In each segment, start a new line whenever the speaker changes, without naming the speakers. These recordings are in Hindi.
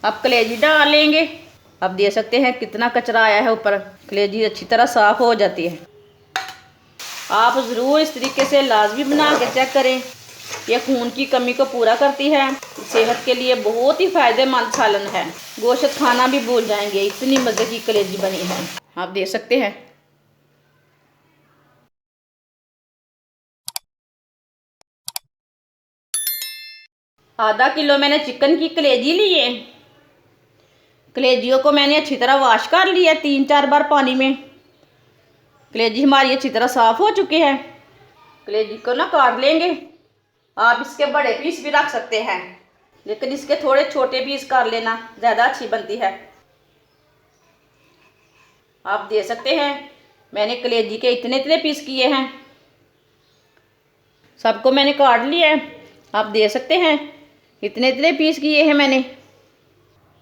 अब कलेजी डालेंगे। अब देख सकते हैं कितना कचरा आया है ऊपर। कलेजी अच्छी तरह साफ़ हो जाती है। आप ज़रूर इस तरीके से लाजमी बना के चेक करें। यह खून की कमी को पूरा करती है। सेहत के लिए बहुत ही फ़ायदेमंद सालन है। गोश्त खाना भी भूल जाएंगे, इतनी मज़े की कलेजी बनी है। आप देख सकते हैं। आधा किलो मैंने चिकन की कलेजी ली है। कलेजियों को मैंने अच्छी तरह वॉश कर लिया 3-4 बार पानी में। कलेजी हमारी अच्छी तरह साफ़ हो चुकी है। कलेजी को ना काट लेंगे। आप इसके बड़े पीस भी रख सकते हैं, लेकिन इसके थोड़े छोटे पीस कर लेना, ज़्यादा अच्छी बनती है। आप देख सकते हैं मैंने कलेजी के इतने इतने पीस किए हैं। सबको मैंने काट लिया है। आप देख सकते हैं इतने इतने पीस किए हैं मैंने।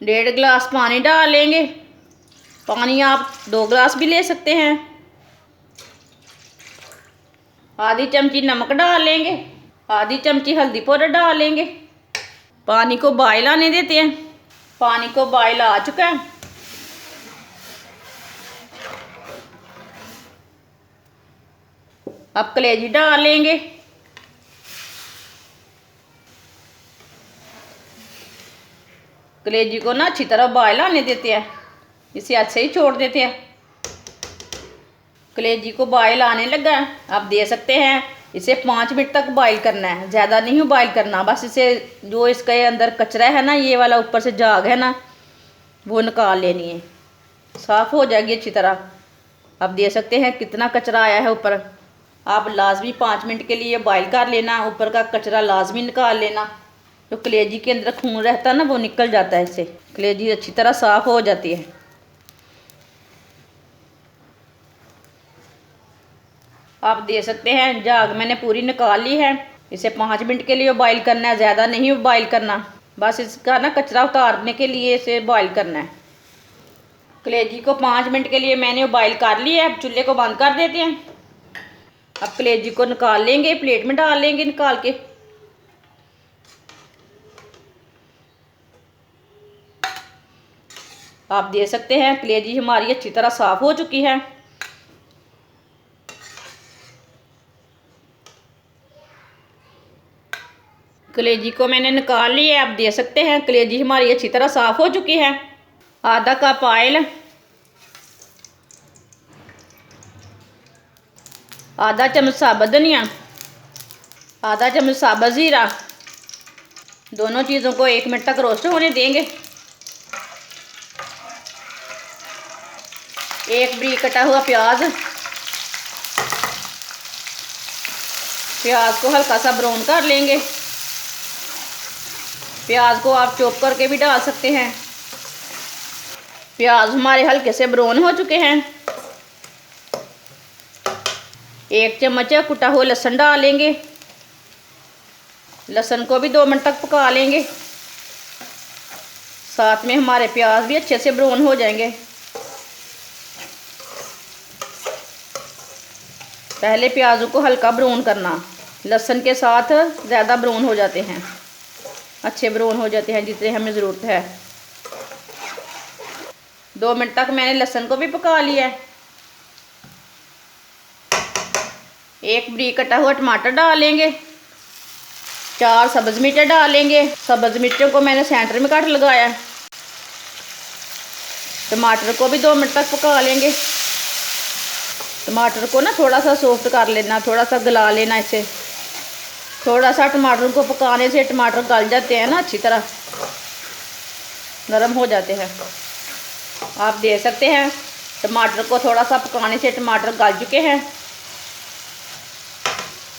1.5 गिलास पानी डालेंगे। पानी आप 2 गिलास भी ले सकते हैं। आधी चमची नमक डालेंगे। आधी चमची हल्दी पाउडर डालेंगे। पानी को बॉयल आने देते हैं। पानी को बॉयल आ चुका है। अब कलेजी डालेंगे। कलेजी को ना अच्छी तरह बॉयल आने देते हैं, इसे ऐसे ही छोड़ देते हैं। कलेजी को बॉयल आने लगा है। आप देख सकते हैं इसे 5 मिनट तक बॉयल करना है, ज़्यादा नहीं बॉयल करना। बस इसे जो इसके अंदर कचरा है ना, ये वाला ऊपर से झाग है ना, वो निकाल लेनी है। साफ़ हो जाएगी अच्छी तरह। आप देख सकते हैं कितना कचरा आया है ऊपर। आप लाजमी 5 मिनट के लिए बॉयल कर लेना। ऊपर का कचरा लाजमी निकाल लेना। जो कलेजी के अंदर खून रहता है ना, वो निकल जाता है इससे। कलेजी अच्छी तरह साफ़ हो जाती है। आप देख सकते हैं झाग मैंने पूरी निकाल ली है। इसे 5 मिनट के लिए बॉईल करना है, ज़्यादा नहीं बॉईल करना। बस इसका ना कचरा उतारने के लिए इसे बॉईल करना है। कलेजी को 5 मिनट के लिए मैंने बॉईल कर लिया है। अब चूल्हे को बंद कर देते हैं। अब कलेजी को निकाल लेंगे, प्लेट में डाल लेंगे निकाल के। आप देख सकते हैं कलेजी हमारी अच्छी तरह साफ़ हो चुकी है। कलेजी को मैंने निकाल लिया है। आप देख सकते हैं कलेजी हमारी अच्छी तरह साफ़ हो चुकी है। आधा कप ऑयल, आधा चम्मच साबुत धनिया, आधा चम्मच साबुत ज़ीरा। दोनों चीज़ों को 1 मिनट तक रोस्ट होने देंगे। एक बारीक कटा हुआ प्याज। प्याज को हल्का सा ब्राउन कर लेंगे। प्याज को आप चॉप करके भी डाल सकते हैं। प्याज हमारे हल्के से ब्राउन हो चुके हैं। 1 चम्मच कुटा हुआ लहसुन डालेंगे। लहसुन को भी 2 मिनट तक पका लेंगे। साथ में हमारे प्याज भी अच्छे से ब्राउन हो जाएंगे। पहले प्याजों को हल्का ब्राउन करना, लहसुन के साथ ज़्यादा ब्राउन हो जाते हैं, अच्छे ब्राउन हो जाते हैं जितने हमें ज़रूरत है। 2 मिनट तक मैंने लहसुन को भी पका लिया है। एक बारीक कटा हुआ टमाटर डालेंगे। 4 सब्ज़ मिर्च डालेंगे। सब्ज़ मिर्चों को मैंने सेंटर में काट लगाया। टमाटर को भी 2 मिनट तक पका लेंगे। टमाटर को ना थोड़ा सा सॉफ्ट कर लेना, थोड़ा सा गला लेना इसे। थोड़ा सा टमाटर को पकाने से टमाटर गल जाते हैं ना, अच्छी तरह नरम हो जाते हैं। आप देख सकते हैं टमाटर को थोड़ा सा पकाने से टमाटर गल चुके हैं।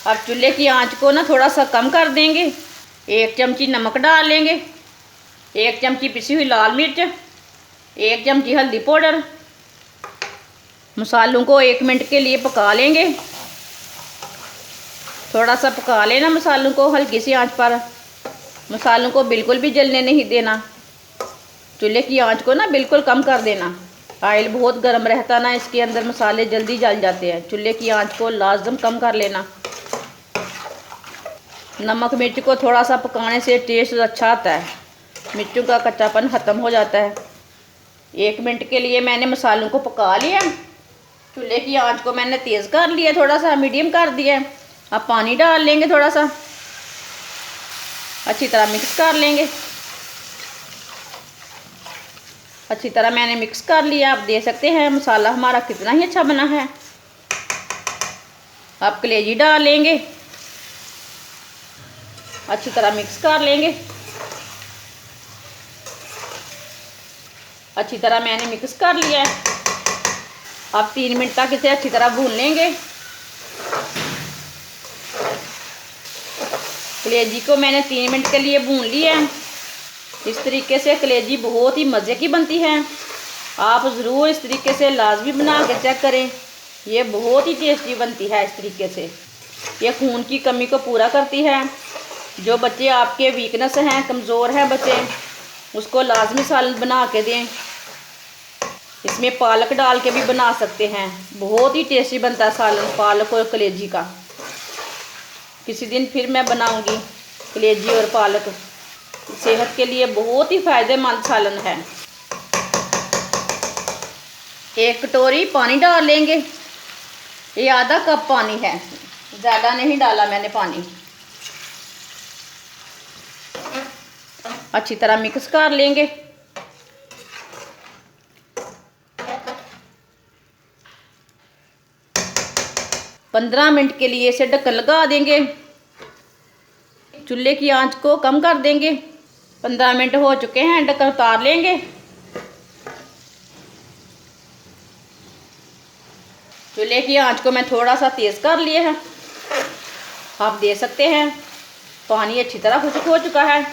अब चूल्हे की आंच को ना थोड़ा सा कम कर देंगे। 1 चमची नमक डालेंगे। 1 चमची पिसी हुई लाल मिर्च, 1 चमची हल्दी पाउडर। मसालों को 1 मिनट के लिए पका लेंगे। थोड़ा सा पका लेना मसालों को हल्की सी आंच पर। मसालों को बिल्कुल भी जलने नहीं देना। चूल्हे की आंच को ना बिल्कुल कम कर देना। ऑयल बहुत गर्म रहता ना, इसके अंदर मसाले जल्दी जल जाते हैं। चूल्हे की आंच को लाजम कम कर लेना। नमक मिर्च को थोड़ा सा पकाने से टेस्ट अच्छा आता है। मिर्चों का कच्चापन ख़त्म हो जाता है। 1 मिनट के लिए मैंने मसालों को पका लिया। चूल्हे की आंच को मैंने तेज़ कर लिया, थोड़ा सा मीडियम कर दिया। अब पानी डाल लेंगे, थोड़ा सा अच्छी तरह मिक्स कर लेंगे। अच्छी तरह मैंने मिक्स कर लिया। आप देख सकते हैं मसाला हमारा कितना ही अच्छा बना है। अब कलेजी डाल लेंगे, अच्छी तरह मिक्स कर लेंगे। अच्छी तरह मैंने मिक्स कर लिया है। अब 3 मिनट तक इसे अच्छी तरह भून लेंगे। कलेजी को मैंने 3 मिनट के लिए भून लिया है। इस तरीके से कलेजी बहुत ही मज़े की बनती है। आप ज़रूर इस तरीके से लाजमी बना के चेक करें, ये बहुत ही टेस्टी बनती है। इस तरीके से ये खून की कमी को पूरा करती है। जो बच्चे आपके वीकनेस हैं, कमज़ोर हैं बच्चे, उसको लाजमी सालन बना के दें। इसमें पालक डाल के भी बना सकते हैं, बहुत ही टेस्टी बनता है सालन पालक और कलेजी का। किसी दिन फिर मैं बनाऊंगी कलेजी और पालक। सेहत के लिए बहुत ही फ़ायदेमंद सालन है। 1 कटोरी पानी डाल लेंगे। ये आधा कप पानी है, ज़्यादा नहीं डाला मैंने पानी। अच्छी तरह मिक्स कर लेंगे। पंद्रह मिनट के लिए इसे ढक्कन लगा देंगे। चूल्हे की आंच को कम कर देंगे। 15 मिनट हो चुके हैं, ढक्कन उतार लेंगे। चूल्हे की आंच को मैं थोड़ा सा तेज़ कर लिया है। आप देख सकते हैं पानी अच्छी तरह खुश्क हो चुका है।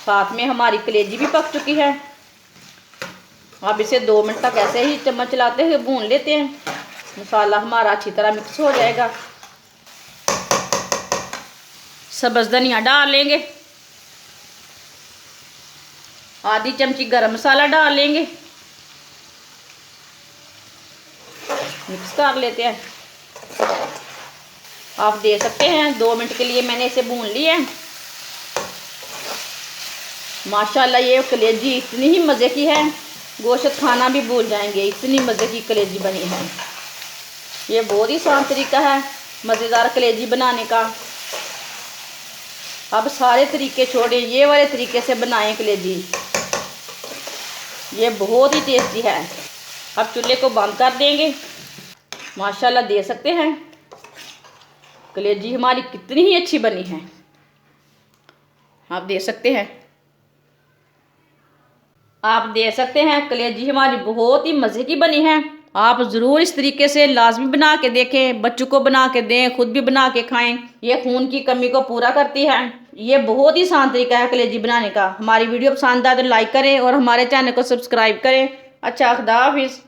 साथ में हमारी कलेजी भी पक चुकी है। अब इसे 2 मिनट तक ऐसे ही चम्मच चलाते हुए भून लेते हैं। मसाला हमारा अच्छी तरह मिक्स हो जाएगा। सब्ज़ धनिया डाल लेंगे। आधी चमची गरम मसाला डाल लेंगे। मिक्स कर लेते हैं। आप देख सकते हैं 2 मिनट के लिए मैंने इसे भून लिया है। माशाल्लाह ये कलेजी इतनी ही मज़े की है, गोश्त खाना भी भूल जाएंगे, इतनी मज़े की कलेजी बनी है। ये बहुत ही आसान तरीका है मज़ेदार कलेजी बनाने का। अब सारे तरीके छोड़ें, ये वाले तरीके से बनाएं कलेजी, ये बहुत ही टेस्टी है। अब चूल्हे को बंद कर देंगे। माशाल्लाह देख सकते हैं कलेजी हमारी कितनी ही अच्छी बनी है। आप देख सकते हैं, आप देख सकते हैं कलेजी हमारी बहुत ही मज़े की बनी है। आप ज़रूर इस तरीके से लाजमी बना के देखें, बच्चों को बना के दें, खुद भी बना के खाएं। ये खून की कमी को पूरा करती है। ये बहुत ही आसान तरीका है कलेजी बनाने का। हमारी वीडियो पसंद आए तो लाइक करें और हमारे चैनल को सब्सक्राइब करें। अच्छा, खुदा हाफिज़।